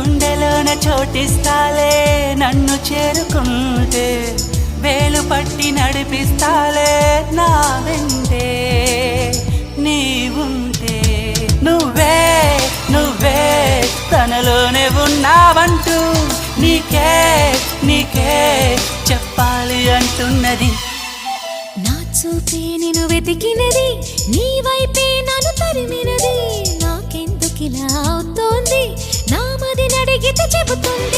గుండెలోన చోటిస్తాలే నన్ను చేరుకుంటే వేలు పట్టి నడిపిస్తాలే నా వెంటే నీవుంటే నువ్వే నువ్వే తనలోనే ఉన్నావంటూ నీకే నీకే చెప్పాలి అంటున్నది నా చూపే నిన్ను వెతికినది నీ వైపే నన్ను తరిమినది నాకెందుకిలా అవుతోంది నా మది నడిగితే చెబుతుంది